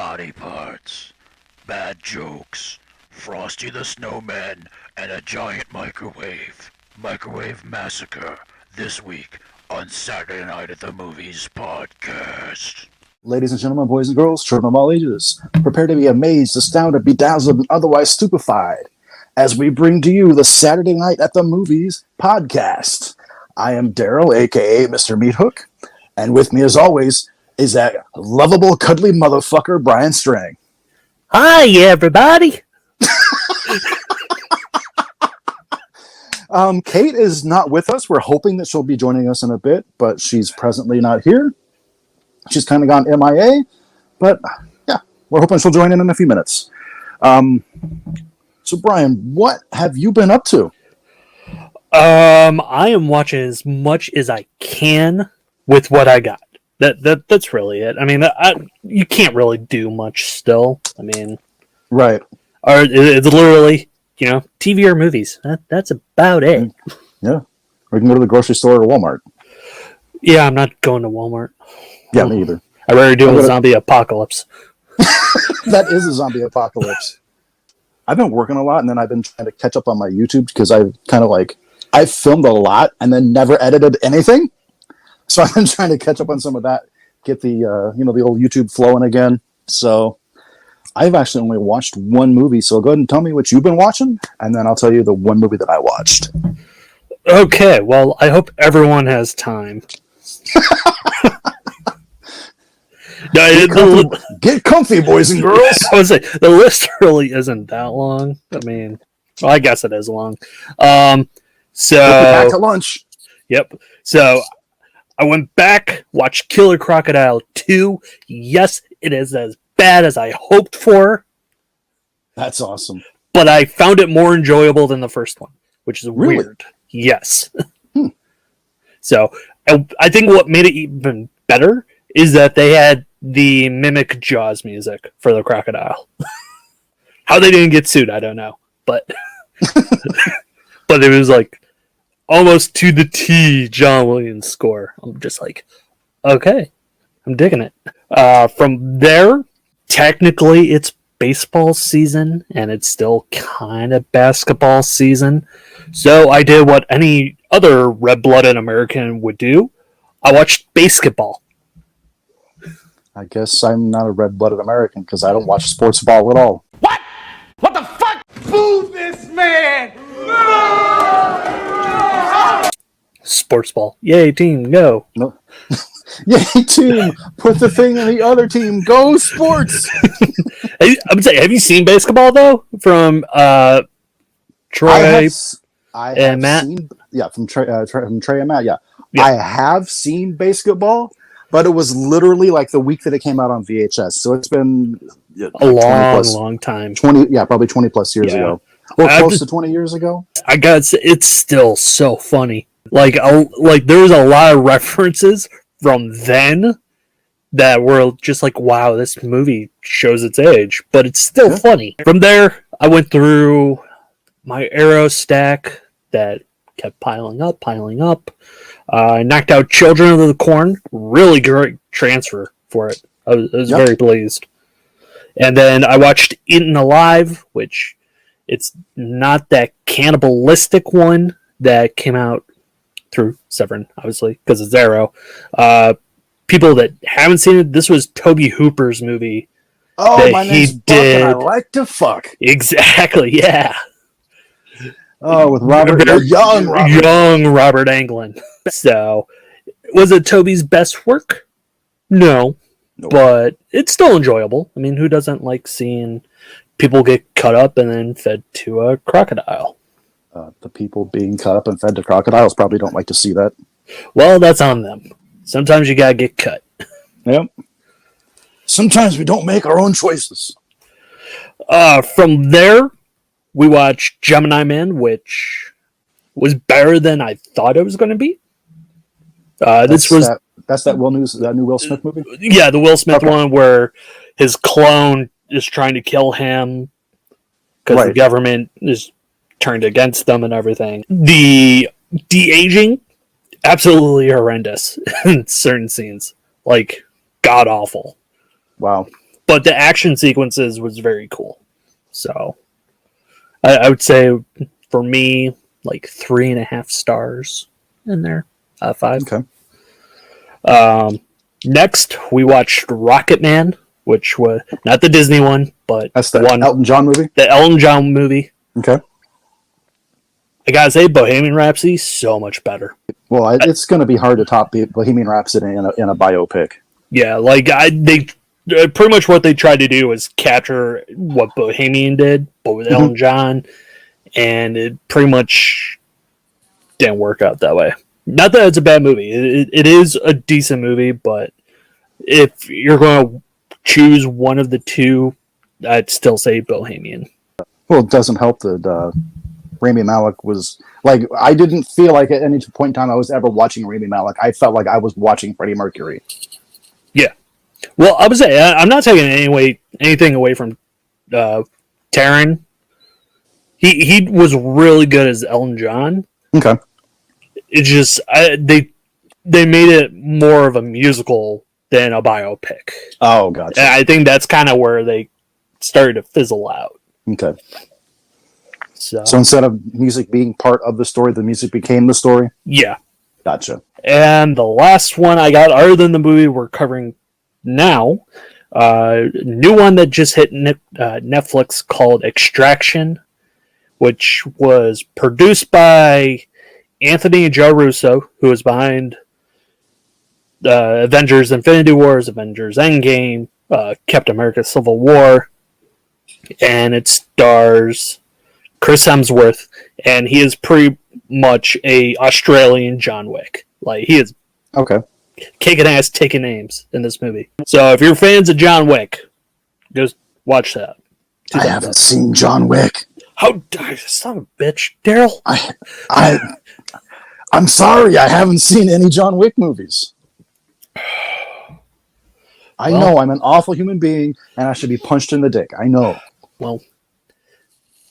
body parts, bad jokes, Frosty the Snowman, and a giant microwave. Microwave Massacre, this week on Saturday Night at the Movies podcast. Ladies and gentlemen, boys and girls, children of all ages, prepare to be amazed, astounded, bedazzled, and otherwise stupefied as we bring to you the Saturday Night at the Movies podcast. I am Daryl, a.k.a. Mr. Meathook, and with me, as always, is that lovable, cuddly motherfucker, Brian Strang. Hi, everybody. Cayt is not with us. We're hoping that she'll be joining us in a bit, but she's presently not here. She's kind of gone MIA, but yeah, we're hoping she'll join in a few minutes. So, Brian, what have you been up to? I am watching as much as I can with what I got. That's really it. I mean, you can't really do much still. I mean, Right. or it's literally, TV or movies. That's about it. Yeah. Or you can go to the grocery store or Walmart. Yeah, I'm not going to Walmart. Yeah, me either. I'd rather do a zombie apocalypse. That is a zombie apocalypse. I've been working a lot, and then I've been trying to catch up on my YouTube because I've filmed a lot and then never edited anything. So I've been trying to catch up on some of that, get the the old YouTube flowing again. So I've actually only watched one movie. So go ahead and tell me what you've been watching, and then I'll tell you the one movie that I watched. Okay, well, I hope everyone has time. Get comfy, boys and girls. I would say the list really isn't that long. I mean, well, I guess it is long. So back to lunch. Yep. So I went back, watched Killer Crocodile 2. Yes, it is as bad as I hoped for. That's awesome. But I found it more enjoyable than the first one, which is Really? weird. Yes. So I think what made it even better is that they had the mimic Jaws music for the crocodile. How they didn't get sued, I don't know. But but it was like almost to the T John Williams score. I'm just like, okay, I'm digging it. From there, technically it's baseball season and it's still kind of basketball season. So I did what any other red-blooded American would do. I watched basketball. I guess I'm not a red-blooded American because I don't watch sports ball at all. What? What the fuck? Boo this man! Sports ball. Yay, team, go. No. Yay, team! Put the thing in the other team. Go sports! I'm saying, have you seen basketball though? From Troy and Matt? From Trey and Matt, yeah. I have seen basketball, but it was literally like the week that it came out on VHS. So it's been a long time. Probably 20 plus years ago. Or close to 20 years ago. I gotta say, it's still so funny. Like there was a lot of references from then that were just like, wow, this movie shows its age, but it's still funny. From there, I went through my Arrow stack that kept piling up. I knocked out Children of the Corn. Really great transfer for it. I was very pleased. And then I watched Eaten Alive, which it's not that cannibalistic one that came out through Severin, obviously, because it's Arrow. People that haven't seen it, this was Toby Hooper's movie. Oh, my name's Buck and I like to fuck. Exactly, yeah. Oh, with young Robert Englund. So, was it Toby's best work? No. Nope. But it's still enjoyable. I mean, who doesn't like seeing people get cut up and then fed to a crocodile? The people being cut up and fed to crocodiles probably don't like to see that. Well, that's on them. Sometimes you gotta get cut. Yep. Sometimes we don't make our own choices. From there, we watched Gemini Man, which was better than I thought it was going to be. That's that new Will Smith movie? Yeah, the Will Smith one where his clone is trying to kill him because the government is turned against them and everything. The de-aging, absolutely horrendous in certain scenes. Like, god-awful. Wow. but the action sequences was very cool. So I would say for me, like 3.5 stars in there, 5. Okay. Next, we watched Rocket Man, which was not the Disney one, but That's the one Elton John movie? the Elton John movie. Okay. I gotta say, Bohemian Rhapsody so much better. Well, it's going to be hard to top Bohemian Rhapsody in a biopic. Yeah, like they pretty much what they tried to do was capture what Bohemian did, but with Elton John, and it pretty much didn't work out that way. Not that it's a bad movie; it is a decent movie, but if you're going to choose one of the two, I'd still say Bohemian. Well, it doesn't help that Rami Malek was like, I didn't feel like at any point in time I was ever watching Rami Malek. I felt like I was watching Freddie Mercury. Yeah. Well, I would say I'm not taking anything away from Taron. He was really good as Elton John. Okay. It's just they made it more of a musical than a biopic. Oh, gotcha. And I think that's kind of where they started to fizzle out. Okay. So instead of music being part of the story, the music became the story? yeah. Gotcha. And the last one I got, other than the movie we're covering now, new one that just hit Netflix called Extraction, which was produced by Anthony and Joe Russo, who is behind Avengers Infinity Wars, Avengers Endgame, Captain America Civil War, and it stars Chris Hemsworth, and he is pretty much a Australian John Wick. Like, he is Okay. kicking ass, taking names in this movie. So if you're fans of John Wick, just watch that. I haven't seen John Wick. How son of a bitch, Daryl? I'm sorry, I haven't seen any John Wick movies. I know I'm an awful human being and I should be punched in the dick. I know. Well,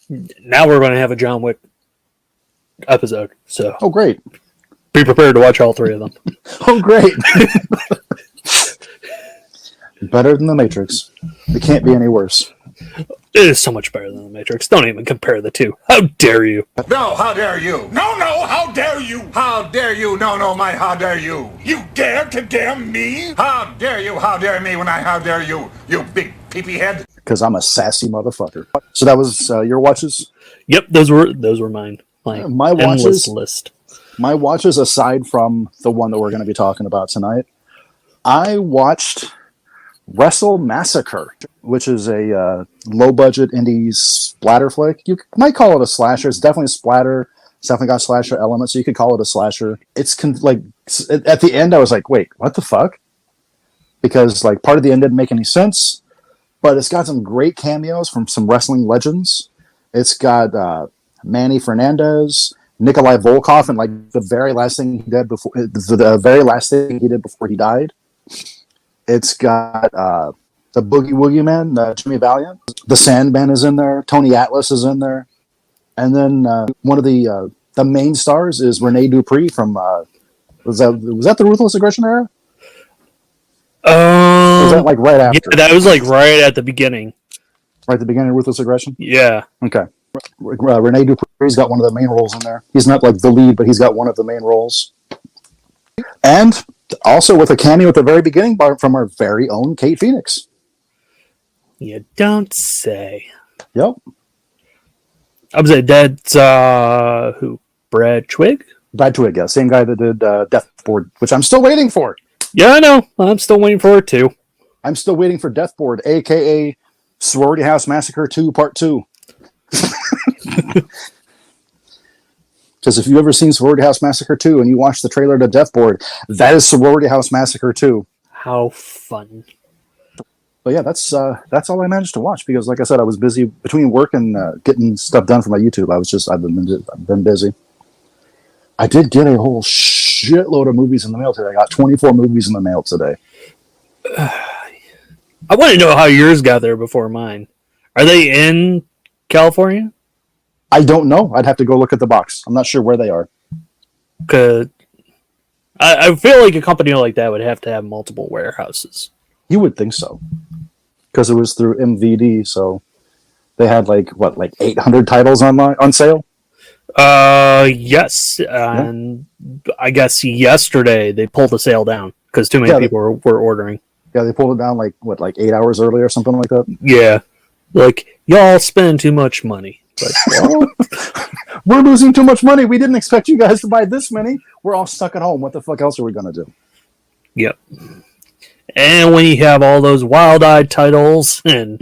now we're going to have a John Wick episode, so Oh, great. be prepared to watch all 3 of them. Oh, great. Better than The Matrix. It can't be any worse. It is so much better than The Matrix. Don't even compare the two. How dare you? No, how dare you? No, how dare you? How dare you? No, how dare you? You dare condemn me? How dare me when I how dare you, you big peepee head? Because I'm a sassy motherfucker. So that was your watches? Yep, those were mine. Like, My endless watches? list. My watches, aside from the one that we're going to be talking about tonight, I watched Wrestle Massacre, which is a low-budget indie splatter flick. You might call it a slasher. It's definitely a splatter. It's definitely got slasher elements, so you could call it a slasher. It's like at the end, I was like, "Wait, what the fuck?" Because like part of the end didn't make any sense, but it's got some great cameos from some wrestling legends. It's got Manny Fernandez, Nikolai Volkov, and like the very last thing he did before he died. It's got the Boogie Woogie Man, Jimmy Valiant. The Sandman is in there. Tony Atlas is in there. And then one of the main stars is Rene Dupree from was that the Ruthless Aggression era? Or was that like right after? Yeah, that was like right at the beginning. Right at the beginning of Ruthless Aggression? Yeah. Okay. Rene Dupree's got one of the main roles in there. He's not like the lead, but he's got one of the main roles. And also with a cameo at the very beginning from our very own Cayt Phoenix. You don't say. Yep. I was at that's who? Brad Twigg? Brad Twigg, yeah. Same guy that did Deathboard, which I'm still waiting for. Yeah, I know. I'm still waiting for it too. I'm still waiting for Deathboard, a.k.a. Sorority House Massacre 2 Part 2. Because if you've ever seen Sorority House Massacre 2 and you watch the trailer to Deathboard, that is Sorority House Massacre 2. How fun. But yeah, that's all I managed to watch because, like I said, I was busy between work and getting stuff done for my YouTube. I've been busy. I did get a whole shitload of movies in the mail today. I got 24 movies in the mail today. I want to know how yours got there before mine. Are they in California? I don't know. I'd have to go look at the box. I'm not sure where they are. Cause I feel like a company like that would have to have multiple warehouses. You would think so. because it was through MVD, so they had like 800 titles on sale. Yes, and I guess yesterday they pulled the sale down because too many people were ordering. Yeah, they pulled it down like 8 hours early or something like that. Yeah, like y'all spend too much money. But, well, we're losing too much money. We didn't expect you guys to buy this many. We're all stuck at home. What the fuck else are we gonna do? Yep. And when you have all those wild-eyed titles and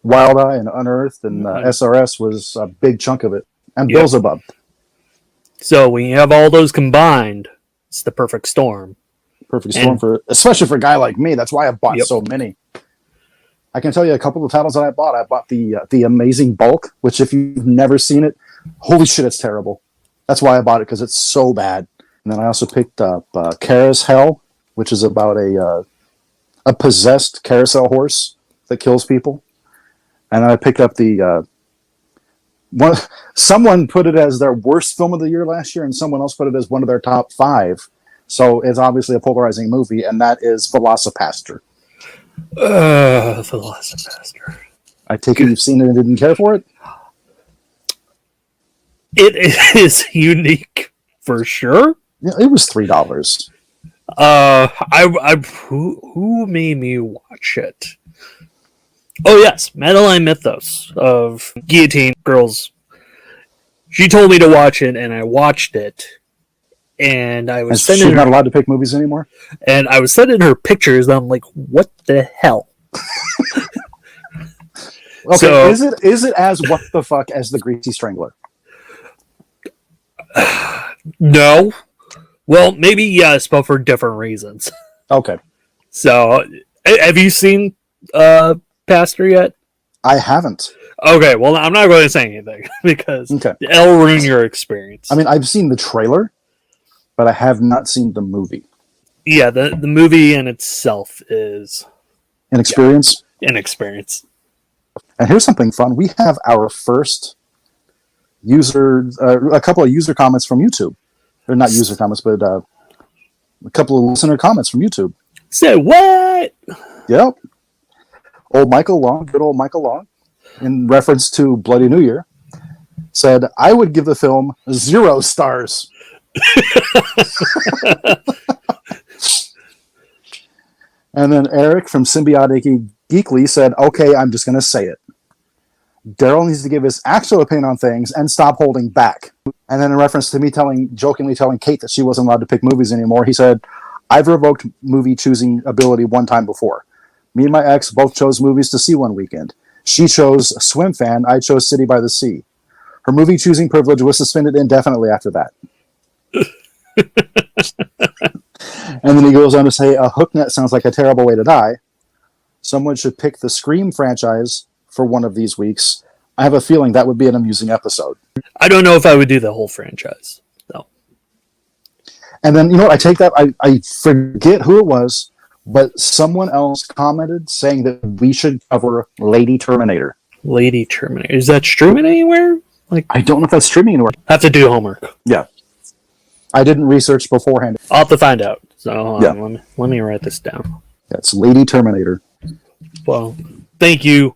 Wild Eye and Unearthed and SRS was a big chunk of it, and Beelzebub. So when you have all those combined, it's the perfect storm. Perfect storm especially for a guy like me. That's why I bought so many. I can tell you a couple of titles that I bought. I bought the Amazing Bulk, which if you've never seen it, holy shit, it's terrible. That's why I bought it, because it's so bad. And then I also picked up Kara's Hell, which is about a possessed carousel horse that kills people. And I picked up the someone put it as their worst film of the year last year, and someone else put it as one of their top 5. So it's obviously a polarizing movie, and that is Velocipaster. Velocipaster. I take it you've seen it and didn't care for it? It is unique for sure. Yeah, it was $3. Who made me watch it? Oh yes, Madeline Mythos of Guillotine Girls. She told me to watch it, and I watched it. And I was sending her, not allowed to pick movies anymore. And I was sending her pictures. And I'm like, what the hell? Okay, so, is it as what the fuck as the Greasy Strangler? No. Well, maybe yes, but for different reasons. Okay. So, have you seen Pastor yet? I haven't. Okay, well, I'm not going to say anything because it'll ruin your experience. I mean, I've seen the trailer, but I have not seen the movie. Yeah, the movie in itself is an experience. An experience. And here's something fun: we have our first a couple of user comments from YouTube. Or not user comments, but a couple of listener comments from YouTube. Say what? Yep. Good old Michael Long, in reference to Bloody New Year, said, "I would give the film 0 stars." And then Eric from Symbiotic Geekly said, "Okay, I'm just going to say it. Daryl needs to give his actual opinion on things and stop holding back." And then in reference to me jokingly telling Cayt that she wasn't allowed to pick movies anymore, he said, "I've revoked movie choosing ability one time before. Me and my ex both chose movies to see one weekend. She chose Swim Fan, I chose City by the Sea. Her movie choosing privilege was suspended indefinitely after that." And then he goes on to say, "A hooknet sounds like a terrible way to die. Someone should pick the Scream franchise for one of these weeks. I have a feeling that would be an amusing episode." I don't know if I would do the whole franchise, though. And then, you know what? I take that. I forget who it was, but someone else commented saying that we should cover Lady Terminator. Lady Terminator. Is that streaming anywhere? I don't know if that's streaming anywhere. I have to do homework. Yeah. I didn't research beforehand. I'll have to find out. So let me write this down. That's Lady Terminator. Well, thank you,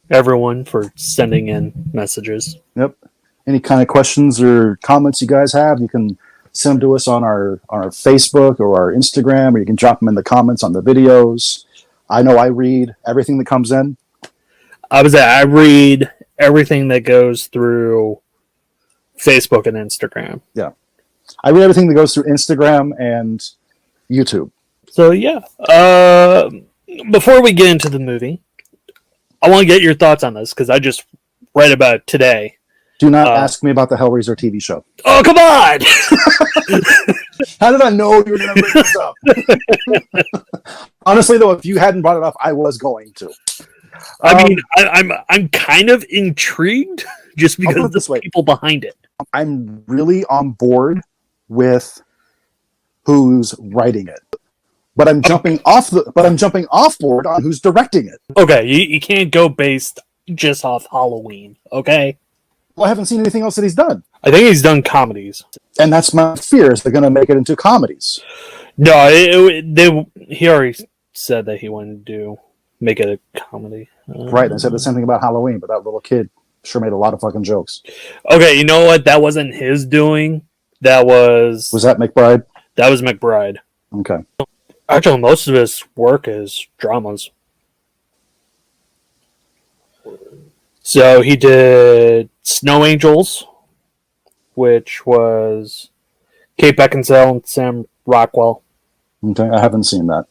everyone, for sending in messages. Yep. Any kind of questions or comments you guys have, you can send them to us on our Facebook or our Instagram, or you can drop them in the comments on the videos. I know I read everything that comes in. I read everything that goes through Facebook and Instagram. Yeah. I read everything that goes through Instagram and YouTube. So, yeah. Before we get into the movie, I want to get your thoughts on this because I just read about it today. Do not ask me about the Hellraiser TV show. Oh, come on! How did I know you were going to bring this up? Honestly, though, if you hadn't brought it up, I was going to. I mean, I'm kind of intrigued just because of the people behind it. I'm really on board with who's writing it, but I'm jumping off board on who's directing it. Okay, you can't go based just off Halloween. Okay. Well, I haven't seen anything else that he's done. I think he's done comedies, and that's my fear, is they're going to make it into comedies. No, he already said that he wanted to do make it a comedy. Right. They said the same thing about Halloween, but that little kid sure made a lot of fucking jokes. Okay, you know what? That wasn't his doing. That was that McBride? That was McBride. Okay. Actually, most of his work is dramas. So he did Snow Angels, which was Kate Beckinsale and Sam Rockwell. Okay, I haven't seen that.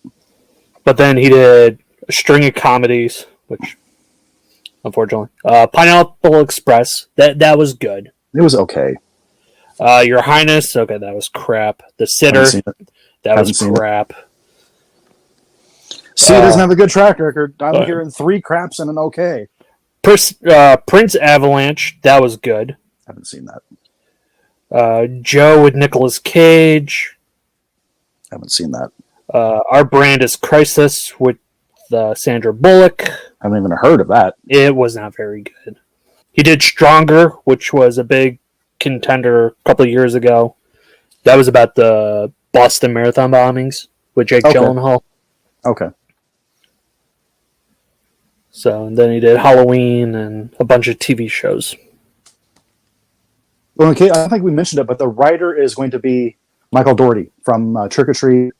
But then he did a string of comedies, which, unfortunately, Pineapple Express. That was good. It was okay. Your Highness. Okay, that was crap. The Sitter. That was crap. See, he doesn't have a good track record. I'm hearing 3 craps and an okay. Prince Avalanche. That was good. Haven't seen that. Joe with Nicolas Cage. Haven't seen that. Our Brand is Crisis with Sandra Bullock. Haven't even heard of that. It was not very good. He did Stronger, which was a big contender a couple of years ago. That was about the Boston Marathon bombings with Jake Gyllenhaal. Okay. So, and then he did Halloween and a bunch of TV shows. Well, okay, I don't think we mentioned it, but the writer is going to be Michael Dougherty from Trick or Treat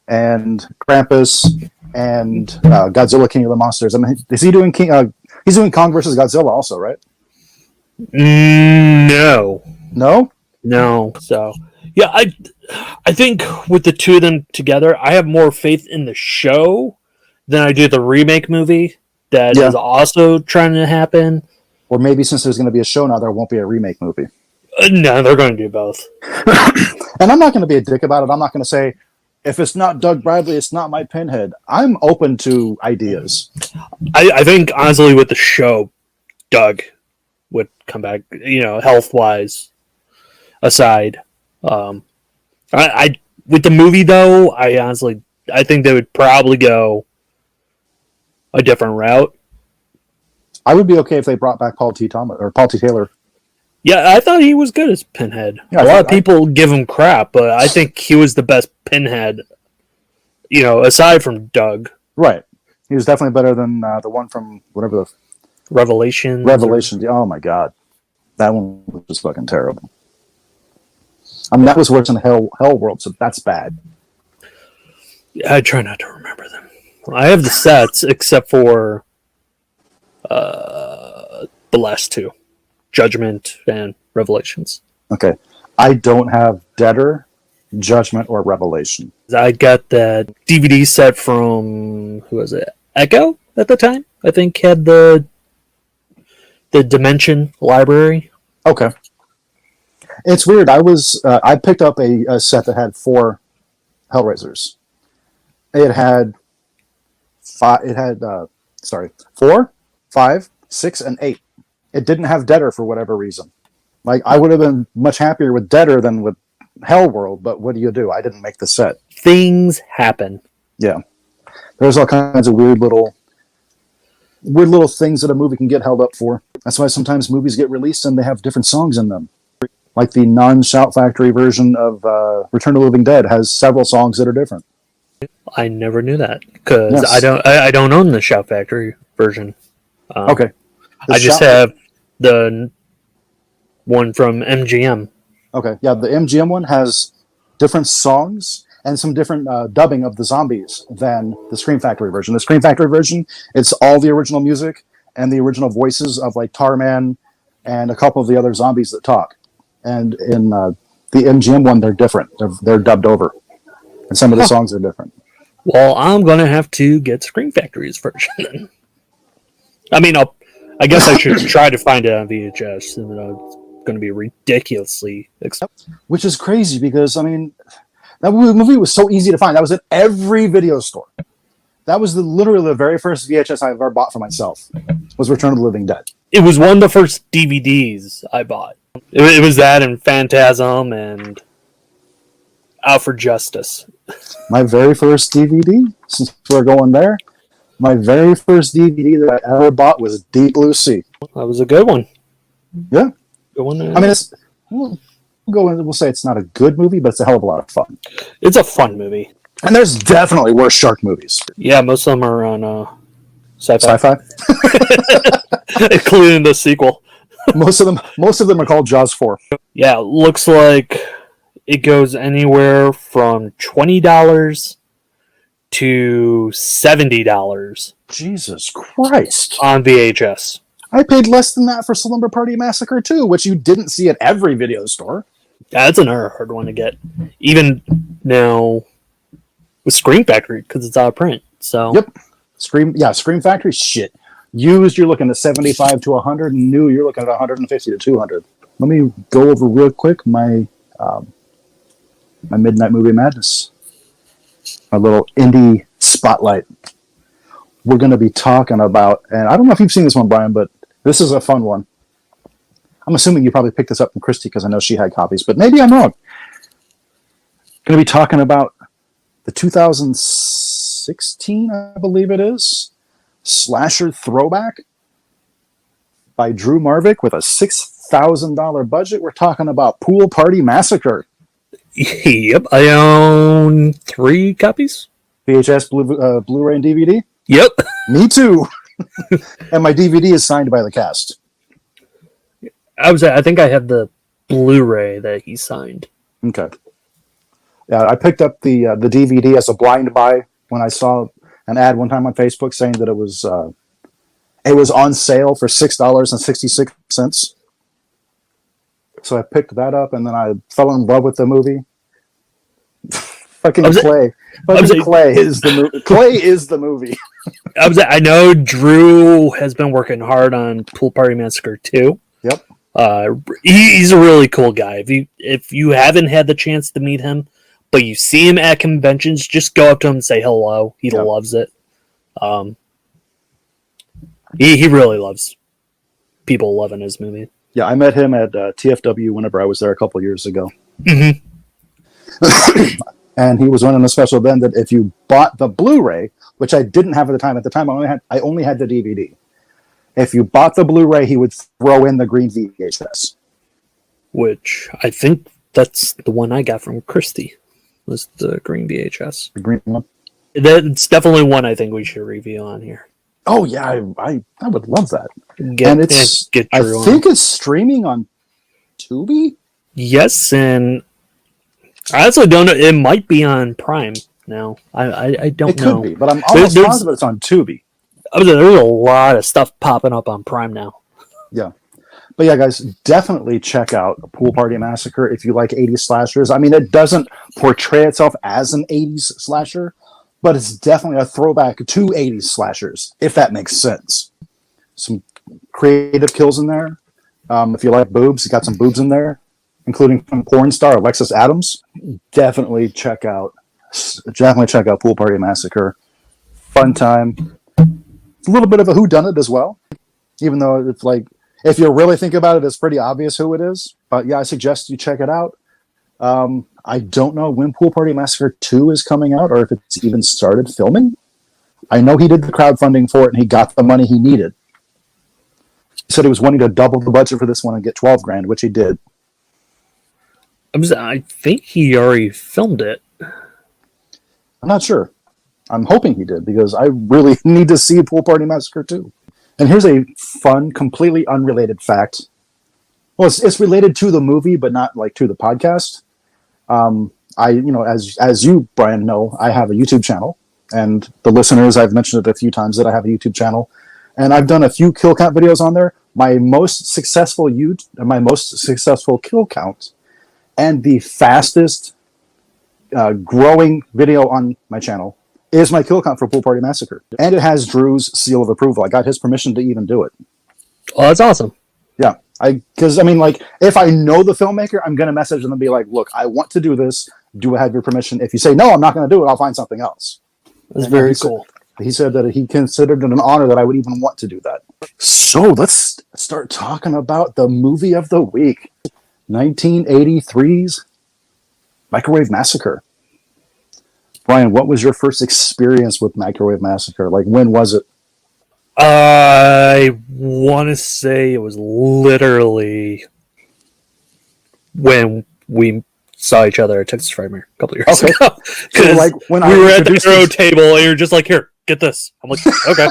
and Krampus and Godzilla King of the Monsters. I mean, is he doing he's doing Kong versus Godzilla also, right? No. No? No. So, yeah, I think with the two of them together, I have more faith in the show than I do the remake movie that is also trying to happen. Or maybe since there's going to be a show now, there won't be a remake movie. No, they're going to do both. And I'm not going to be a dick about it. I'm not going to say, if it's not Doug Bradley, it's not my Pinhead. I'm open to ideas. I think, honestly, with the show, Doug would come back, health-wise aside. With the movie, though, I think they would probably go a different route. I would be okay if they brought back Paul T. Taylor. Yeah, I thought he was good as Pinhead. Yeah, a lot of people give him crap, but I think he was the best Pinhead, aside from Doug. Right. He was definitely better than the one from whatever the... Revelations. Oh, my God. That one was just fucking terrible. I mean, that was worse than Hell World, so that's bad. Yeah, I try not to remember them. I have the sets, except for the last two. Judgment and Revelations. Okay. I don't have Deader, Judgment, or Revelation. I got that DVD set from, who was it? Echo at the time, I think, had the Dimension library. Okay. It's weird. I picked up a set that had 4 Hellraisers. It had 4, 5, 6, and 8. It didn't have Deader for whatever reason. Like, I would have been much happier with Deader than with Hellworld, but what do? I didn't make the set. Things happen. Yeah. There's all kinds of weird little things that a movie can get held up for. That's why sometimes movies get released and they have different songs in them. Like the non-Shout Factory version of Return of the Living Dead has several songs that are different. I never knew that because I don't own the Shout Factory version. Okay. I just have the one from MGM. Okay, yeah, the MGM one has different songs and some different dubbing of the zombies than the Scream Factory version. The Scream Factory version, it's all the original music and the original voices of like Tarman and a couple of the other zombies that talk. And in the MGM one, they're different. They're dubbed over, and some of the songs are different. Well, I'm gonna have to get Scream Factory's version. I mean, I guess I should try to find it on VHS. Even though it's going to be ridiculously expensive. Which is crazy because, I mean, that movie was so easy to find. That was at every video store. That was literally the very first VHS I ever bought for myself, was Return of the Living Dead. It was one of the first DVDs I bought. It was that and Phantasm and Out for Justice. My very first DVD, since we're going there, my very first DVD that I ever bought was Deep Blue Sea. That was a good one. Yeah. Good one. I mean, we'll say it's not a good movie, but it's a hell of a lot of fun. It's a fun movie. And there's definitely worse shark movies. Yeah, most of them are on Sci-fi. Including the sequel. Most of them are called Jaws 4. Yeah, looks like it goes anywhere from $20 to $70 Jesus Christ. on VHS. I paid less than that for Slumber Party Massacre 2, which you didn't see at every video store. Yeah, that's another hard one to get. Even now with Scream Factory, because it's out of print. So Yep. Scream Factory, shit. Used, you're looking at 75 to 100. New, you're looking at 150 to 200. Let me go over real quick my Midnight Movie Madness. My little indie spotlight. We're going to be talking about, and I don't know if you've seen this one, Brian, but this is a fun one. I'm assuming you probably picked this up from Christy because I know she had copies, but maybe I'm wrong. Going to be talking about the 2016, I believe it is, slasher throwback by Drew Marvick with a $6,000 budget. We're talking about Pool Party Massacre. Yep, I own 3 copies. VHS, Blu-ray, and DVD. Yep. Me too. And my DVD is signed by the cast. I think I have the Blu-ray that he signed. Okay. Yeah, I picked up the DVD as a blind buy when I saw an ad one time on Facebook saying that it was on sale for $6.66. So I picked that up, and then I fell in love with the movie. Fucking Clay. Clay is the movie. Clay is the movie. I know Drew has been working hard on Pool Party Massacre 2. Yep. He's a really cool guy. If you haven't had the chance to meet him, but you see him at conventions, just go up to him and say hello. He loves it. He really loves people loving his movie. Yeah, I met him at TFW whenever I was there a couple years ago. Mm-hmm. And he was running a special then that if you bought the Blu-ray, which I didn't have at the time I only had the DVD. If you bought the Blu-ray, he would throw in the green VHS. Which I think that's the one I got from Christy, was the green VHS. The green one? That's definitely one I think we should review on here. Oh yeah, I would love that. Get I think it's streaming on Tubi. Yes, and I also don't know. It might be on Prime now. I don't know. It could be, but I'm almost positive it's on Tubi. There's a lot of stuff popping up on Prime now. Yeah. But yeah, guys, definitely check out Pool Party Massacre if you like 80s slashers. I mean, it doesn't portray itself as an 80s slasher, but it's definitely a throwback to 80s slashers, if that makes sense. Some creative kills in there. If you like boobs, you got some boobs in there, including from porn star Alexis Adams. Definitely check out Pool Party Massacre. Fun time. It's a little bit of a whodunit as well, even though it's like, if you really think about it, it's pretty obvious who it is. But yeah, I suggest you check it out. I don't know when Pool Party Massacre 2 is coming out or if it's even started filming. I know he did the crowdfunding for it and he got the money he needed. He said he was wanting to double the budget for this one and get $12,000, which he did. I think he already filmed it. I'm not sure. I'm hoping he did because I really need to see Pool Party Massacre 2. And here's a fun, completely unrelated fact. Well, it's related to the movie, but not like to the podcast. As you, Brian, know, I have a YouTube channel, and the listeners, I've mentioned it a few times that I have a YouTube channel, and I've done a few kill count videos on there. My most successful kill count, and the fastest growing video on my channel is my kill count for Pool Party Massacre, and it has Drew's seal of approval. I got his permission to even do it. Oh, that's awesome. Yeah. Because if I know the filmmaker, I'm going to message them and be like, look, I want to do this. Do I have your permission? If you say, no, I'm not going to do it, I'll find something else. That's very cool. He said that he considered it an honor that I would even want to do that. So let's start talking about the movie of the week. 1983's Microwave Massacre. Brian, what was your first experience with Microwave Massacre? Like, when was it? I want to say it was literally when we saw each other at Texas Frightmare a couple years ago. So like when we were at the Arrow table and you're just like, here, get this. I'm like, okay.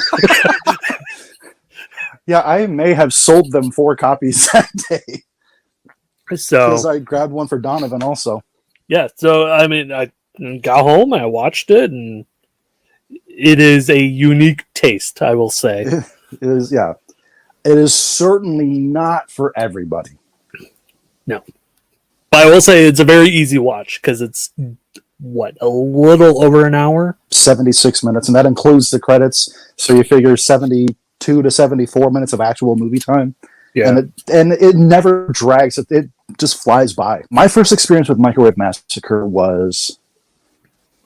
Yeah, I may have sold them 4 copies that day So because I grabbed one for Donovan also. yeah, so I mean, I got home, I watched it, and it is a unique taste, I will say. It is, yeah. It is certainly not for everybody. No. But I will say it's a very easy watch because it's, what, a little over an hour? 76 minutes, and that includes the credits. So you figure 72 to 74 minutes of actual movie time. Yeah. And it never drags. It just flies by. My first experience with Microwave Massacre was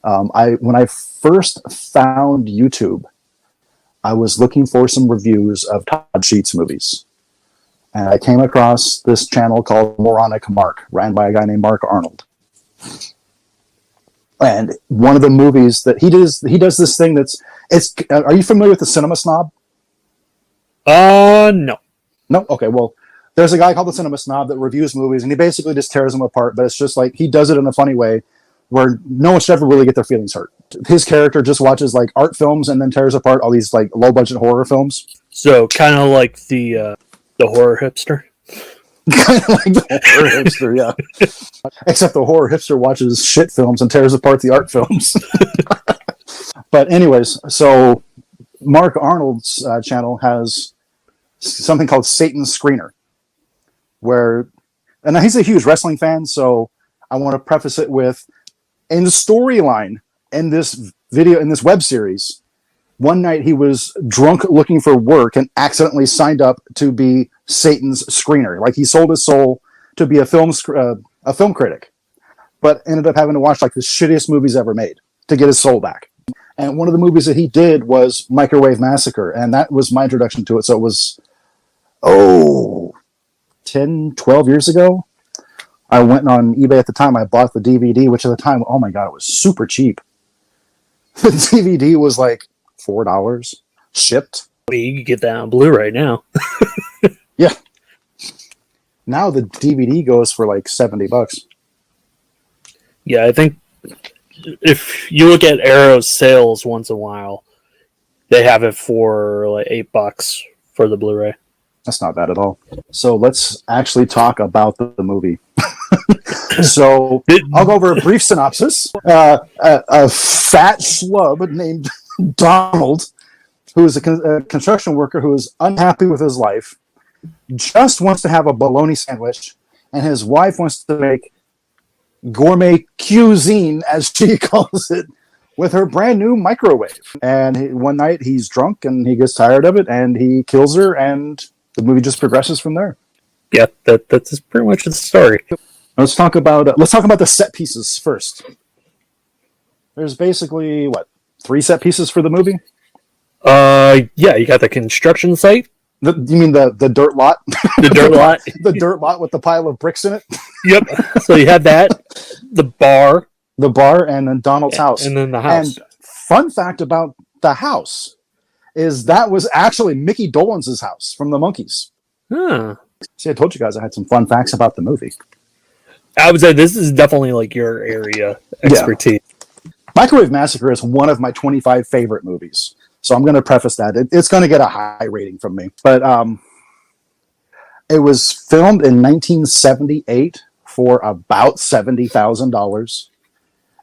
when I first found YouTube, I was looking for some reviews of Todd Sheets movies. And I came across this channel called Moronic Mark, ran by a guy named Mark Arnold. And one of the movies that he does this thing are you familiar with the Cinema Snob? No. No? Okay, well, there's a guy called the Cinema Snob that reviews movies, and he basically just tears them apart, but it's just like, he does it in a funny way where no one should ever really get their feelings hurt. His character just watches like art films and then tears apart all these like low-budget horror films. So kind of like the horror hipster. Kind of like the horror hipster, yeah. Except the horror hipster watches shit films and tears apart the art films. But anyways, so Mark Arnold's channel has something called Satan's Screener, and he's a huge wrestling fan, so I want to preface it with, in the storyline in this web series, one night he was drunk looking for work and accidentally signed up to be Satan's screener. Like, he sold his soul to be a film critic, but ended up having to watch like the shittiest movies ever made to get his soul back. And one of the movies that he did was Microwave Massacre, and that was my introduction to it. So it was 10, 12 years ago. I went on eBay at the time. I bought the DVD, which at the time, oh my God, it was super cheap. The DVD was like $4 shipped. You can get that on Blu-ray now. Yeah. Now the DVD goes for like $70. Yeah, I think if you look at Arrow's sales once in a while, they have it for like $8 for the Blu-ray. That's not bad at all. So let's actually talk about the movie. So I'll go over a brief synopsis. A fat schlub named Donald, who is a construction worker who is unhappy with his life, just wants to have a bologna sandwich, and his wife wants to make gourmet cuisine, as she calls it, with her brand new microwave. And one night he's drunk and he gets tired of it and he kills her, and the movie just progresses from there. Yeah, that's pretty much the story. Let's talk about the set pieces first. There's basically 3 set pieces for the movie? Yeah, you got the construction site. You mean the dirt lot? The dirt lot. The dirt lot with the pile of bricks in it? Yep. So you have that, the bar, and then Donald's house. And then the house. And fun fact about the house is that was actually Mickey Dolenz' house from the Monkees. Huh. See, I told you guys I had some fun facts about the movie. I would say this is definitely like your area expertise. Yeah. Microwave Massacre is one of my 25 favorite movies. So I'm going to preface that. It's going to get a high rating from me. But it was filmed in 1978 for about $70,000.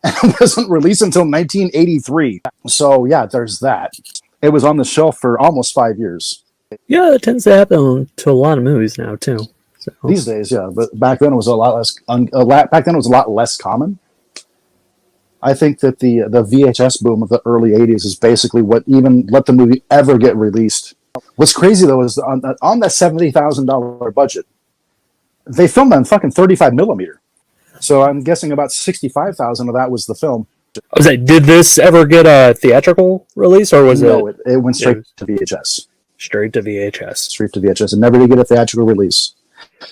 And it wasn't released until 1983. So yeah, there's that. It was on the shelf for almost 5 years. Yeah, that tends to happen to a lot of movies now too. So. These days, yeah, but back then it was a lot less common. I think that the VHS boom of the early 80s is basically what even let the movie ever get released. What's crazy though is on that $70,000 budget, they filmed on fucking 35 millimeter. So I'm guessing about 65,000 of that was the film. I was like, did this ever get a theatrical release, or was it went straight to VHS. Straight to VHS. Straight to VHS, and never did get a theatrical release,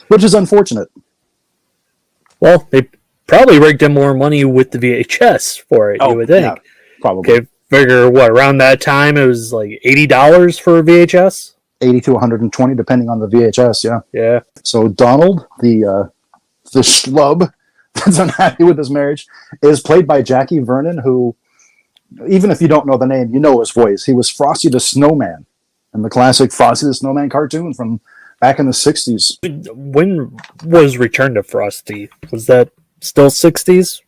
which is unfortunate. Well, they probably raked in more money with the VHS for it, you would think. Yeah, probably. Okay, figure around that time it was like $80 for a VHS? 80 to 120, depending on the VHS, yeah. Yeah. So Donald, the schlub that's unhappy with his marriage, is played by Jackie Vernon, who even if you don't know the name, you know his voice. He was Frosty the Snowman in the classic Frosty the Snowman cartoon from back in the 60s. When was Return to Frosty? Was that still 60s?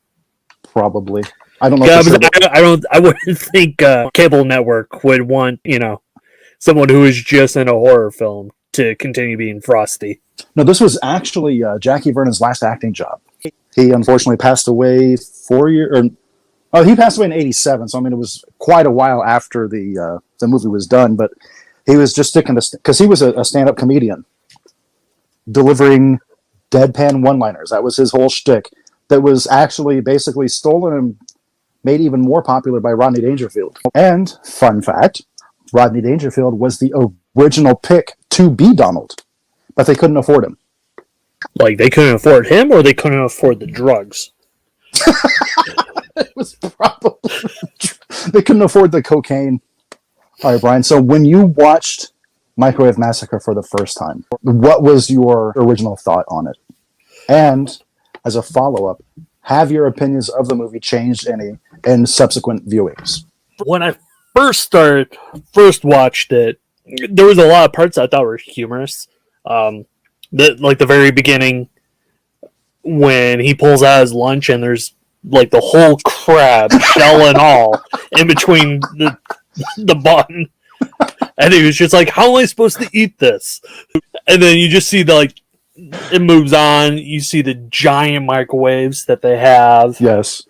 Probably. I don't know. Yeah, for sure, but I wouldn't think cable network would want, someone who is just in a horror film to continue being Frosty. no, this was actually Jackie Vernon's last acting job. He unfortunately passed away 4 years. He passed away in '87. So I mean, it was quite a while after the movie was done. But he was just sticking to because he was a stand-up comedian, delivering deadpan one-liners. That was his whole shtick. That was actually basically stolen and made even more popular by Rodney Dangerfield. And fun fact, Rodney Dangerfield was the original pick to be Donald, but they couldn't afford him. Like, they couldn't afford him, or they couldn't afford the drugs? It was probably they couldn't afford the cocaine. All right, Brian. So when you watched Microwave Massacre for the first time, what was your original thought on it? And as a follow-up, have your opinions of the movie changed any in subsequent viewings? When I first watched it, there was a lot of parts I thought were humorous. The very beginning when he pulls out his lunch and there's like the whole crab, shell and all, in between the bun, and he was just like, "How am I supposed to eat this?" And then you just see it moves on. You see the giant microwaves that they have. Yes.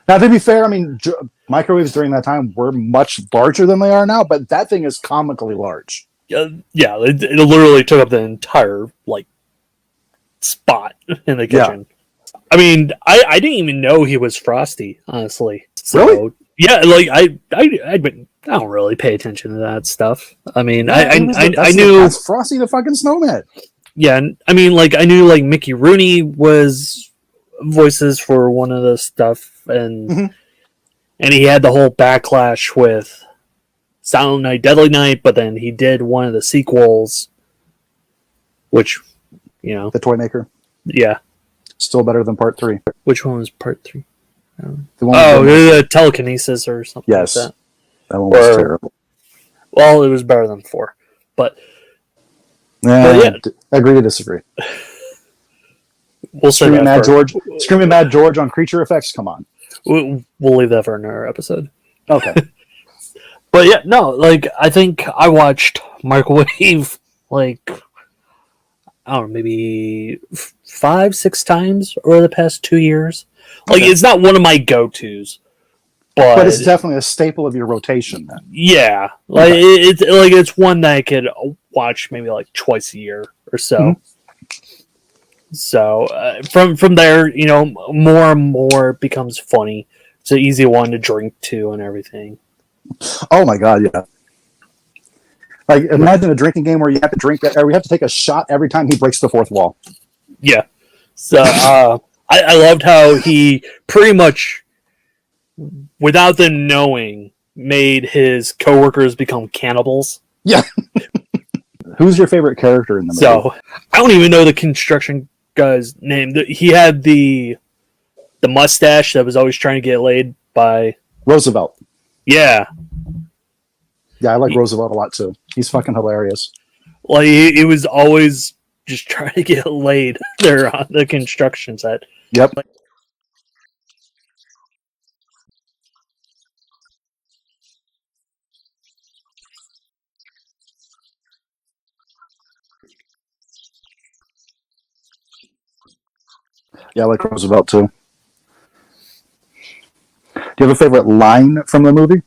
Now, to be fair, I mean, microwaves during that time were much larger than they are now, but that thing is comically large. Yeah, it literally took up the entire spot in the kitchen. Yeah. I mean, I didn't even know he was Frosty, honestly. So, really? Yeah, I don't really pay attention to that stuff. I mean, I knew that's Frosty the fucking Snowman. Yeah, I mean, I knew Mickey Rooney was voices for one of the stuff, and and he had the whole backlash with Silent Night, Deadly Night, but then he did one of the sequels, which, The Toymaker. Yeah. Still better than part 3. Which one was part 3? The telekinesis or something. Yes. Like that. That one was terrible. Well, it was better than 4. But agree to disagree. We'll say Screaming Mad George on creature effects. Come on. We'll leave that for another episode. Okay. But yeah, no, I think I watched Microwave I don't know, maybe 5-6 times over the past 2 years. It's not one of my go-tos, but it's definitely a staple of your rotation. Then, yeah, it's one that I could watch maybe twice a year or so. Mm-hmm. So from there, more and more becomes funny. It's an easy one to drink to and everything. Oh my god, yeah. Imagine a drinking game where you have to drink or we have to take a shot every time he breaks the fourth wall. Yeah. So I loved how he pretty much, without them knowing, made his coworkers become cannibals. Yeah. Who's your favorite character in the movie? So I don't even know the construction guy's name. He had the mustache that was always trying to get laid by Roosevelt. Yeah. Yeah, I like Roosevelt a lot too. He's fucking hilarious. He was always just trying to get laid there on the construction set. Yep. Yeah, I like Roosevelt too. Do you have a favorite line from the movie?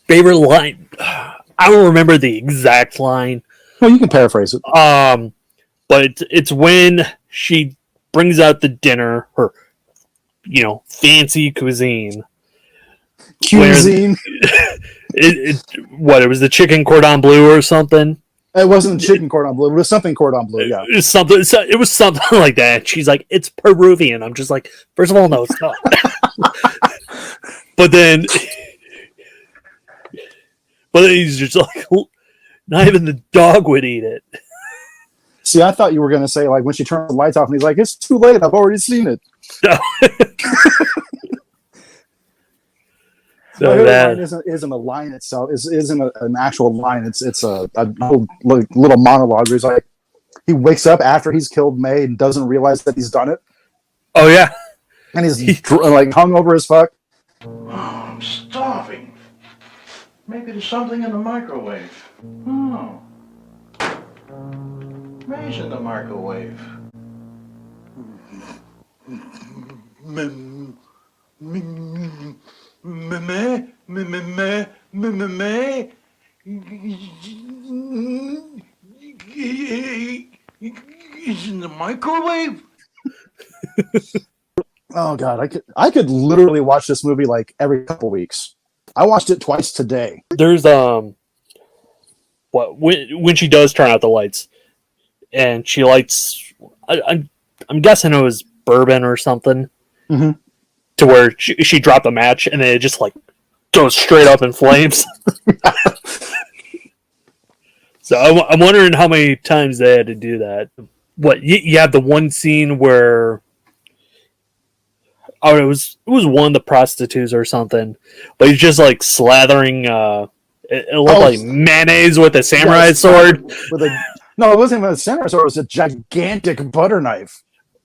Favorite line? I don't remember the exact line. Well, you can paraphrase it. But it's when she brings out the dinner, her, fancy cuisine. Cuisine. It was the chicken cordon bleu or something? It wasn't chicken cordon bleu. It was something cordon bleu. Yeah, it was something like that. She's like, it's Peruvian. I'm just like, first of all, no, it's not. But then he's just like, not even the dog would eat it. See, I thought you were going to say, like, when she turned the lights off, and he's like, it's too late. I've already seen it. So My that line isn't a line itself. Isn't an actual line. It's a whole little monologue where he's like, he wakes up after he's killed May and doesn't realize that he's done it. oh yeah, And he's like hung over as fuck. Oh, I'm starving. Maybe there's something in the microwave. Oh. May's in the microwave. He's in the microwave? Oh god, I could literally watch this movie like every couple weeks. I watched it twice today. there's what when she does turn out the lights, and she lights. I'm guessing it was bourbon or something, Mhm. to where she dropped the match and then it just like goes straight up in flames. So I'm wondering how many times they had to do that. What you have the one scene where it was one of the prostitutes or something, but he's just like slathering. It looked like mayonnaise with a samurai sword. No, it wasn't even a samurai sword. It was a gigantic butter knife.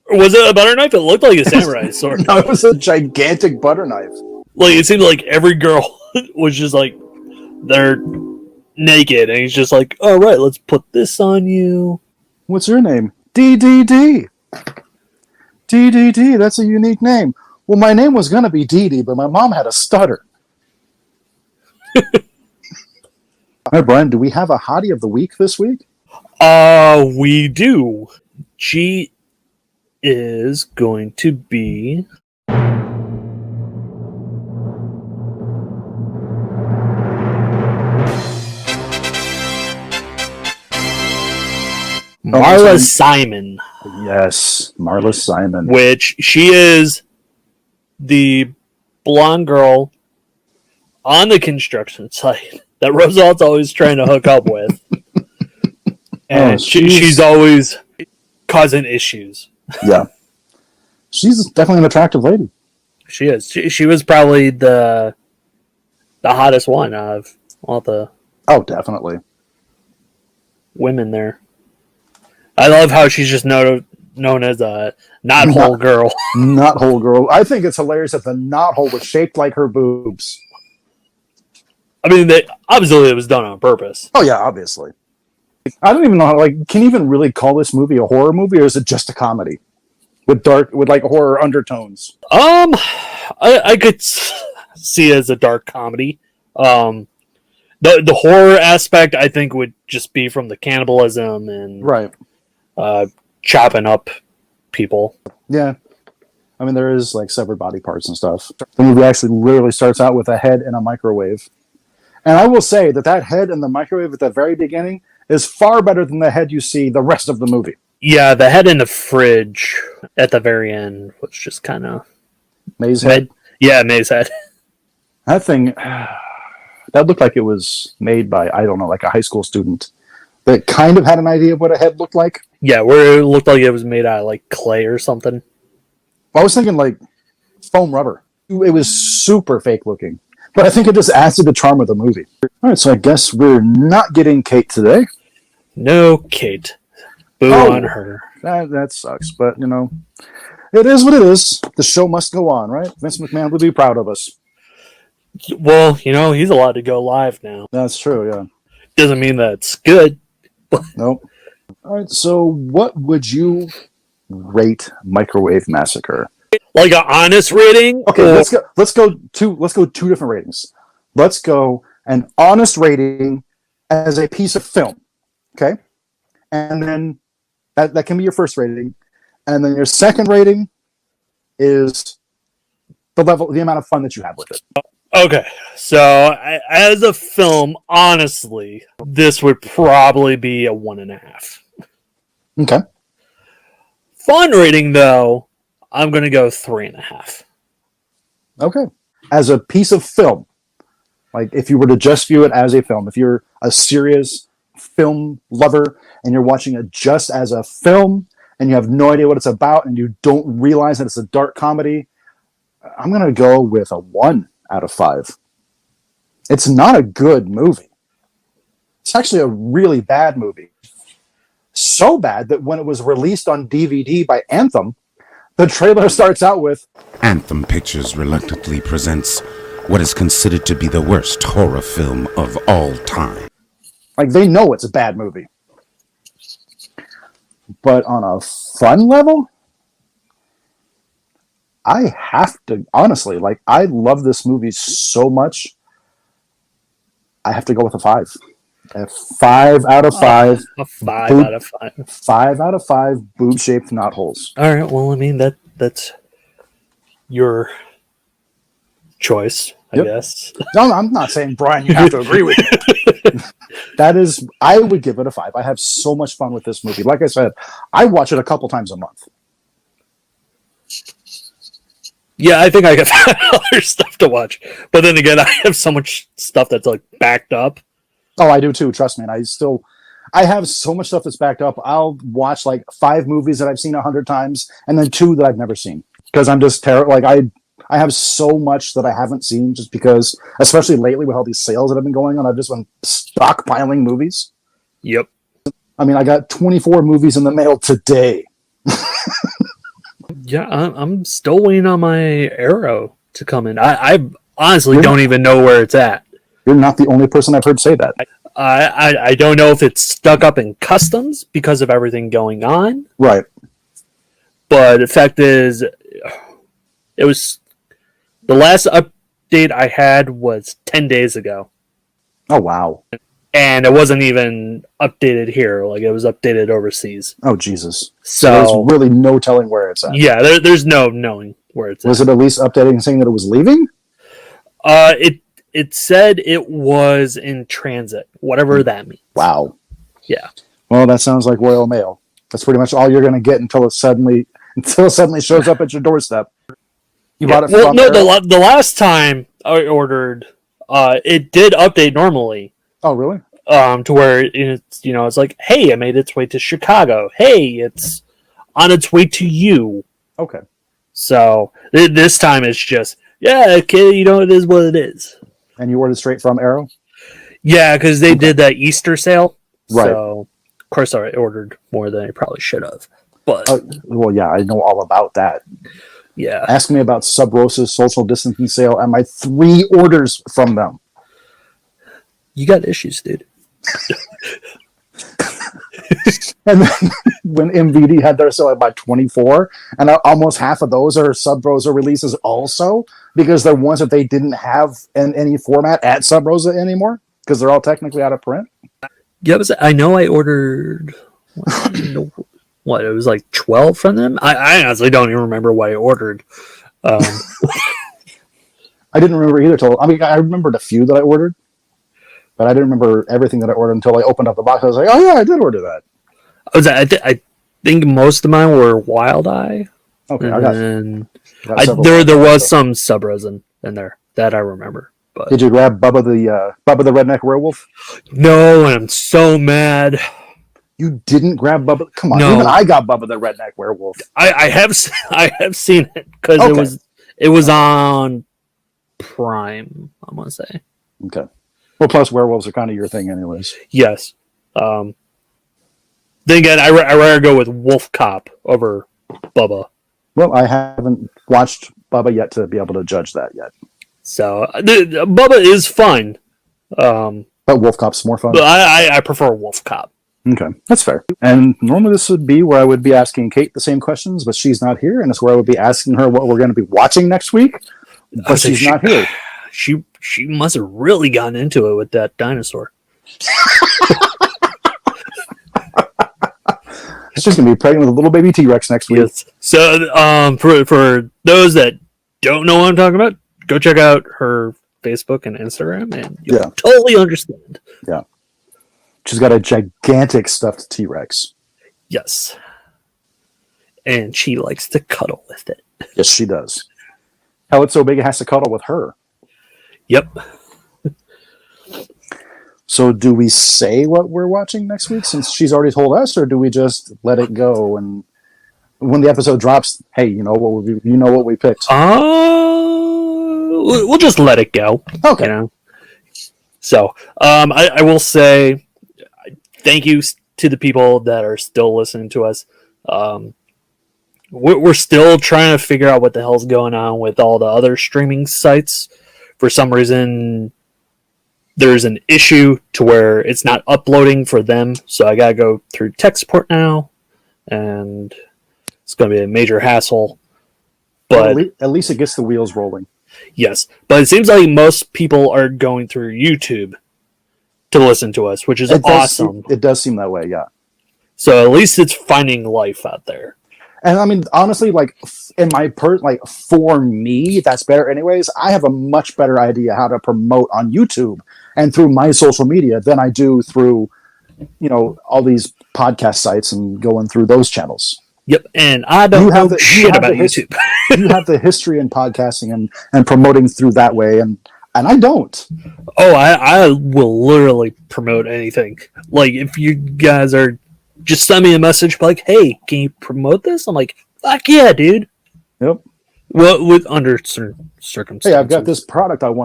Was it a butter knife? It looked like a samurai sword. No, it was a gigantic butter knife. Like it seemed like every girl was just like they're naked, and he's just like, "All right, let's put this on you." What's your name? DDD. DDD. That's a unique name. Well, my name was gonna be Dee Dee, but my mom had a stutter. All right, Brian. Do we have a hottie of the week this week? We do. She is going to be Marla Simon, Yes, Marla Simon. which she is the blonde girl on the construction site that Rosalt's always trying to hook up with. And she's always causing issues. Yeah, she's definitely an attractive lady. She is. She was probably the hottest one out of all the Oh, definitely. women there. I love how she's just known as a not whole girl. Not whole girl. I think it's hilarious that the knot hole was shaped like her boobs. I mean, obviously it was done on purpose. Oh yeah, obviously. I don't even know how, like, can you even really call this movie a horror movie, or is it just a comedy with like horror undertones? I could see it as a dark comedy. The horror aspect, I think, would just be from the cannibalism and Right. Chopping up people. Yeah. I mean, there is like severed body parts and stuff. The movie actually literally starts out with a head in a microwave. And I will say that head in the microwave at the very beginning is far better than the head you see the rest of the movie. Yeah, the head in the fridge at the very end was just kind of May's head. Yeah, May's head. That thing, that looked like it was made by, I don't know, like a high school student that kind of had an idea of what a head looked like. Yeah, where it looked like it was made out of like clay or something. I was thinking like foam rubber. It was super fake looking. But I think it just adds to the charm of the movie. All right, so I guess we're not getting Cayt today. No Cayt. Boo on her. That sucks, but you know, it is what it is. The show must go on, right? Vince McMahon would be proud of us. Well, you know, he's allowed to go live now. That's true, yeah. Doesn't mean that's good. Nope. All right, so what would you rate Microwave Massacre? Like an honest rating? Okay, let's go two different ratings. Let's go an honest rating as a piece of film. Okay? And then that can be your first rating. And then your second rating is the amount of fun that you have with it. Okay, so as a film, honestly, this would probably be a 1.5. Okay. Fun rating, though, I'm going to go 3.5. Okay. As a piece of film, like if you were to just view it as a film, if you're a serious film lover and you're watching it just as a film and you have no idea what it's about and you don't realize that it's a dark comedy, I'm going to go with a 1 out of 5. It's not a good movie. It's actually a really bad movie. So bad that when it was released on DVD by Anthem, the trailer starts out with, Anthem Pictures reluctantly presents what is considered to be the worst horror film of all time. like, they know it's a bad movie. But on a fun level, I have to, honestly, like, I love this movie so much, I have to go with a 5. A 5 out of 5. A 5 Boob- out of 5. 5 out of 5 boob-shaped knot holes. All right. Well, I mean that's your choice, I Yep. guess. No, I'm not saying, Brian, you have to agree with me. That is, I would give it a 5. I have so much fun with this movie. Like I said, I watch it a couple times a month. Yeah, I think I got other stuff to watch, but then again, I have so much stuff that's like backed up. Oh, I do too. Trust me. And I have so much stuff that's backed up. I'll watch like 5 movies that I've seen 100 times, and then 2 that I've never seen because I'm just terrible. Like I have so much that I haven't seen just because, especially lately with all these sales that have been going on, I've just been stockpiling movies. Yep. I mean, I got 24 movies in the mail today. Yeah, I'm still waiting on my Arrow to come in. I honestly don't even know where it's at. You're not the only person I've heard say that. I don't know if it's stuck up in customs because of everything going on. Right. But the fact is, it was the last update I had was 10 days ago. Oh, wow. And it wasn't even updated here. Like, it was updated overseas. Oh, Jesus. So there's really no telling where it's at. yeah, there's no knowing where it's Was at. it at least updating saying that it was leaving? It said it was in transit, whatever that means. Wow. Yeah. Well, that sounds like Royal Mail. That's pretty much all you're going to get until it suddenly shows up at your doorstep. You bought it Well, from no, Arrow? the last time I ordered, it did update normally. Oh, really? To where it's it's like, hey, it made its way to Chicago. Hey, it's on its way to you. Okay. So this time it's just, yeah, okay, it is what it is. And you ordered straight from Arrow? Yeah, because they did that Easter sale. Right. So, of course, I ordered more than I probably should have. But, Well, yeah, I know all about that. yeah. Ask me about Sub Rosa's social distancing sale and my 3 orders from them. You got issues, dude. And then when MVD had their sale, I bought 24, and almost half of those are Sub Rosa releases also, because they're ones that they didn't have in any format at Sub Rosa anymore, because they're all technically out of print. Yeah, I know I ordered, what, it was like 12 from them? I honestly don't even remember what I ordered. I didn't remember either I remembered a few that I ordered, but I didn't remember everything that I ordered until I opened up the box. I was like, oh yeah, I did order that. I think most of mine were Wild Eye. Okay, And got several. there was some Sub Rosa in there that I remember. But Did you grab Bubba the Redneck Werewolf? no, and I'm so mad. You didn't grab Bubba? Come on, No. even I got Bubba the Redneck Werewolf. I have seen it because Okay. it was on Prime, I want to say. Okay. Well, plus werewolves are kind of your thing, anyways. Yes. Then again, I rather go with Wolf Cop over Bubba. Well, I haven't watched Bubba yet to be able to judge that yet. So Bubba is fun, but But Wolf Cop's more fun. I prefer Wolf Cop. Okay, that's fair. And normally this would be where I would be asking Cayt the same questions, but she's not here, and it's where I would be asking her what we're going to be watching next week, but she's not here. She must have really gotten into it with that dinosaur. She's going to be pregnant with a little baby T-Rex next week. Yes. So for those that don't know what I'm talking about, go check out her Facebook and Instagram, and you'll totally understand. Yeah. She's got a gigantic stuffed T-Rex. Yes. And she likes to cuddle with it. Yes, she does. Hell, it's so big it has to cuddle with her. Yep. So do we say what we're watching next week since she's already told us, or do we just let it go and when the episode drops, hey, you know what we picked? We'll just let it go. Okay. You know? So, I will say thank you to the people that are still listening to us. We're still trying to figure out what the hell's going on with all the other streaming sites. For some reason, there's an issue to where it's not uploading for them, so I gotta go through tech support now, and it's gonna be a major hassle. But at least it gets the wheels rolling. Yes, but it seems like most people are going through YouTube to listen to us, which is awesome. It does seem that way, yeah. So at least it's finding life out there. And I mean, honestly, like in my for me, that's better. Anyways, I have a much better idea how to promote on YouTube and through my social media than I do through, all these podcast sites and going through those channels. Yep, and I don't know shit about YouTube. You have the history in podcasting and promoting through that way, and I don't. Oh, I will literally promote anything. Like, if you guys are just send me a message like, hey, can you promote this? I'm like, fuck yeah, dude. Yep. Well, with under certain circumstances. Hey, I've got this product. I've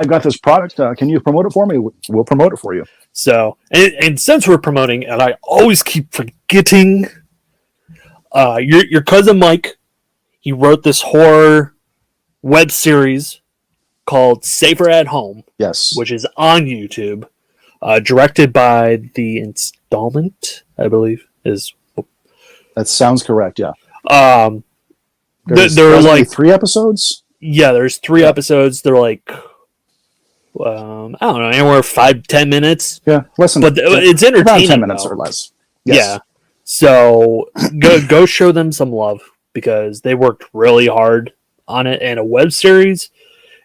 got this product. Can you promote it for me? We'll promote it for you. So, and since we're promoting, and I always keep forgetting, your cousin Mike, he wrote this horror web series called Safer at Home. Yes. Which is on YouTube, directed by The Installment, I believe is. That sounds correct. Yeah. There are like 3 episodes. Yeah, there's 3 episodes. They're like, I don't know, anywhere 5-10 minutes. Yeah, listen, but it's entertaining. About 10 minutes or less. Yes. Yeah. So go show them some love because they worked really hard on it, and a web series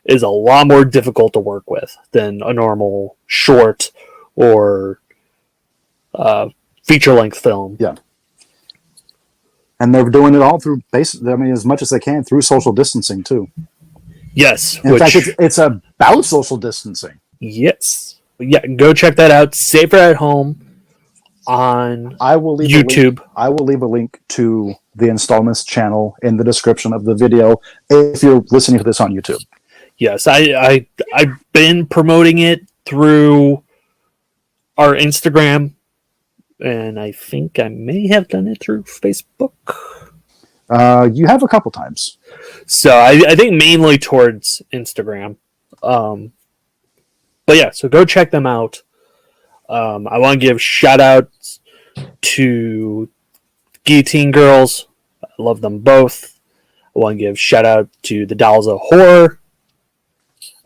is a lot more difficult to work with than a normal short or feature-length film. Yeah. And they're doing it all through as much as they can through social distancing too. Yes. In fact, it's about social distancing. Yes. Yeah, go check that out. Safer at Home on YouTube. I will leave a link to the Installments channel in the description of the video if you're listening to this on YouTube. Yes, I've been promoting it through our Instagram, and I think I may have done it through Facebook. You have a couple times. So I think mainly towards Instagram. But yeah, so go check them out. I want to give shout outs to Guillotine Girls. I love them both. I want to give shout out to the Dolls of Horror.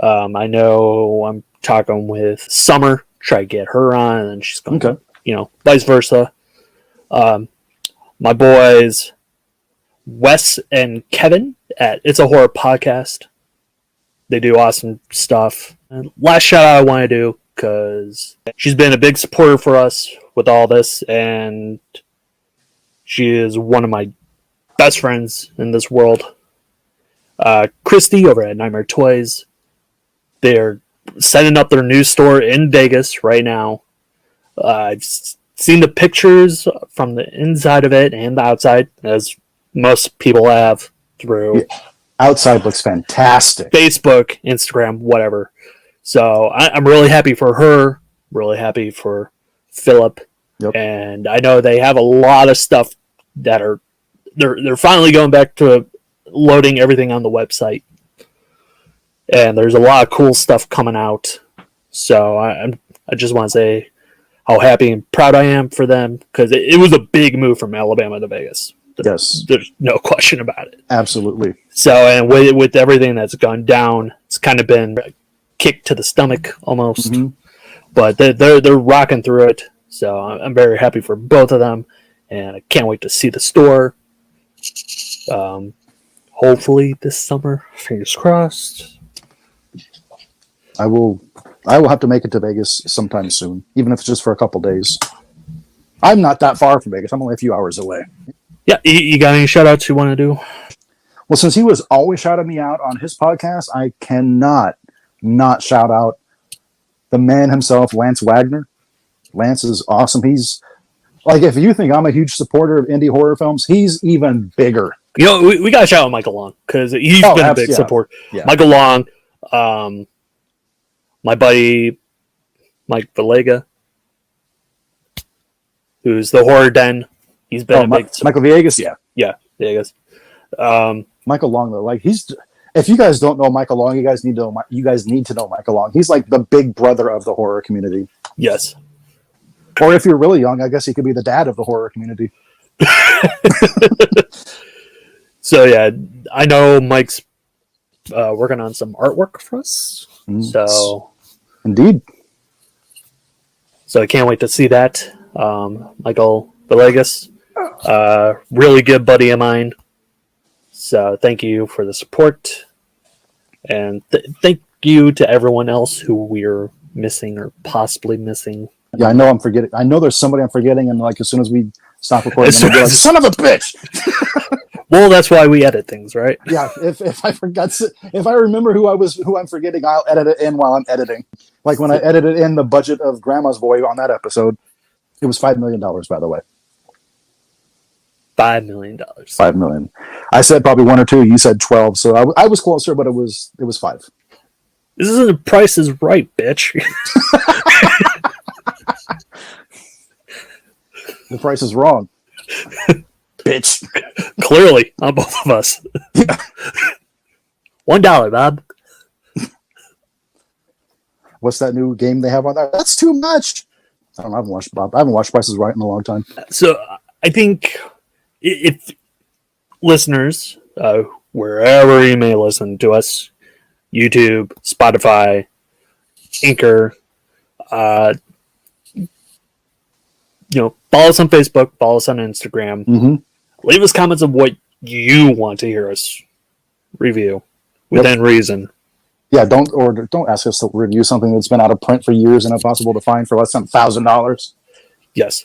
I know I'm talking with Summer, try to get her on, and then she's going to, vice versa. My boys, Wes and Kevin at It's a Horror Podcast. They do awesome stuff. And last shout out I want to do, because she's been a big supporter for us with all this, and she is one of my best friends in this world. Christy over at Nightmare Toys. They're setting up their new store in Vegas right now. I've seen the pictures from the inside of it and the outside, as most people have through outside looks fantastic. Facebook, Instagram, whatever. So I'm really happy for her, really happy for Philip. Yep. And I know they have a lot of stuff that they're finally going back to loading everything on the website. And there's a lot of cool stuff coming out. So I just want to say how happy and proud I am for them, because it was a big move from Alabama to Vegas. Yes. There's no question about it. Absolutely. So, and with everything that's gone down, it's kind of been a kick to the stomach almost. Mm-hmm. But they're rocking through it. So I'm very happy for both of them. And I can't wait to see the store. Hopefully this summer. Fingers crossed. I will have to make it to Vegas sometime soon, even if it's just for a couple days. I'm not that far from Vegas. I'm only a few hours away. Yeah, you got any shout-outs you want to do? Well, since he was always shouting me out on his podcast, I cannot not shout out the man himself, Lance Wagner. Lance is awesome. He's like, if you think I'm a huge supporter of indie horror films, he's even bigger. You know, we got to shout out Michael Long because he's been a big support. Yeah. Michael Long, my buddy Mike Vallega, who's the Horror Den. He's been a big Michael Villegas. Yeah, Villegas. Michael Long, though, like if you guys don't know Michael Long, you guys need to know Michael Long. He's like the big brother of the horror community. Yes. Or if you're really young, I guess he could be the dad of the horror community. So yeah, I know Mike's working on some artwork for us. So indeed. So I can't wait to see that. Michael Villegas, really good buddy of mine. So thank you for the support, and thank you to everyone else who we're missing or possibly missing. Yeah, I know I'm forgetting. I know there's somebody I'm forgetting, and like as soon as we stop recording, I'm gonna be like, son of a bitch. Well, that's why we edit things, right? Yeah, if I remember who I'm forgetting, I'll edit it in while I'm editing. Like when I edited in the budget of Grandma's Boy on that episode, it was $5 million, by the way. $5 million. $5 million. I said probably 1 or 2. You said 12, so I was closer, but it was 5. This isn't the Price is Right, bitch. The price is wrong, bitch. Clearly, on both of us. Yeah. $1, Bob. What's that new game they have on there? That's too much. I don't know. I haven't watched Price is Right in a long time. So I think if listeners, wherever you may listen to us, YouTube, Spotify, Anchor, follow us on Facebook, follow us on Instagram. Mm-hmm. Leave us comments of what you want to hear us review within reason. Yeah, don't ask us to review something that's been out of print for years and impossible to find for less than $1,000. Yes,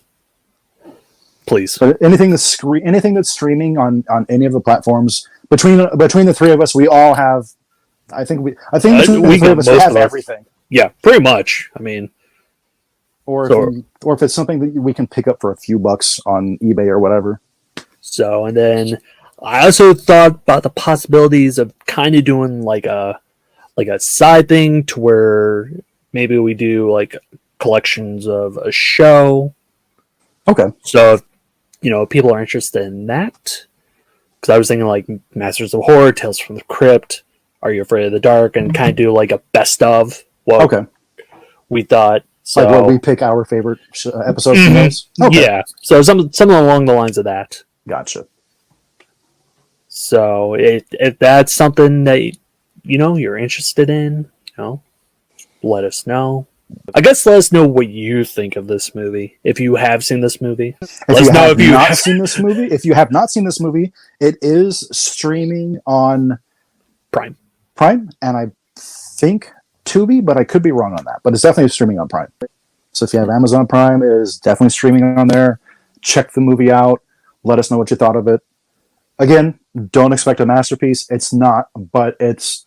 please. But anything that's streaming on any of the platforms between the three of us, we all have. I think between the three of us, we have everything. Yeah, pretty much. I mean, or if it's something that we can pick up for a few bucks on eBay or whatever. So, and then I also thought about the possibilities of kind of doing like a side thing to where maybe we do like collections of a show. Okay. So, if people are interested in that, because I was thinking like Masters of Horror, Tales from the Crypt, Are You Afraid of the Dark, and kind of do like a best of. Okay. We thought. So, like what we pick our favorite episodes from those? Okay. Yeah. So something along the lines of that. Gotcha. So if that's something that you're interested in, let us know. I guess let us know what you think of this movie. If you have seen this movie, If you have not seen this movie, it is streaming on Prime, and I think Tubi, but I could be wrong on that. But it's definitely streaming on Prime. So if you have Amazon Prime, it is definitely streaming on there. Check the movie out. Let us know what you thought of it. Again, don't expect a masterpiece. It's not, but it's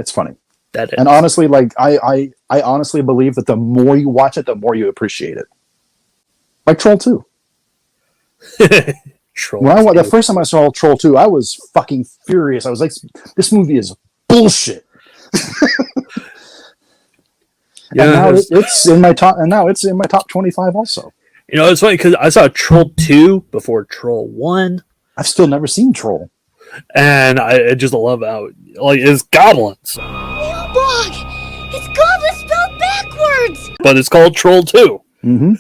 funny. That is. And honestly, like I honestly believe that the more you watch it, the more you appreciate it. Like Troll 2. The first time I saw Troll 2, I was fucking furious. I was like, this movie is bullshit. Yeah, and now it's in my top. And now it's in my top 25 also. It's funny because I saw Troll 2 before Troll 1. I've still never seen Troll. And I just love how it's goblins. Bog! It's goblins spelled backwards! But it's called Troll 2. Mm-hmm.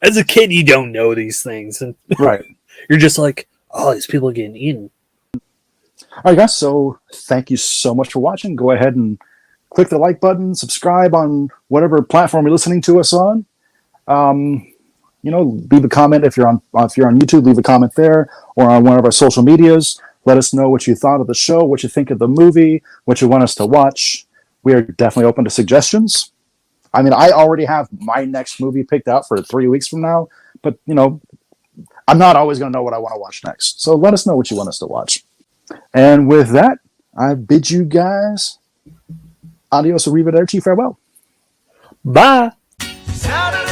As a kid, you don't know these things. And right. You're just like, oh, these people are getting eaten. All right, guys. So thank you so much for watching. Go ahead and click the like button. Subscribe on whatever platform you're listening to us on. Leave a comment if you're on YouTube. Leave a comment there or on one of our social medias. Let us know what you thought of the show, what you think of the movie, what you want us to watch. We are definitely open to suggestions. I mean, I already have my next movie picked out for 3 weeks from now, but I'm not always going to know what I want to watch next. So let us know what you want us to watch. And with that, I bid you guys adios, arrivederci, farewell. Bye. Saturday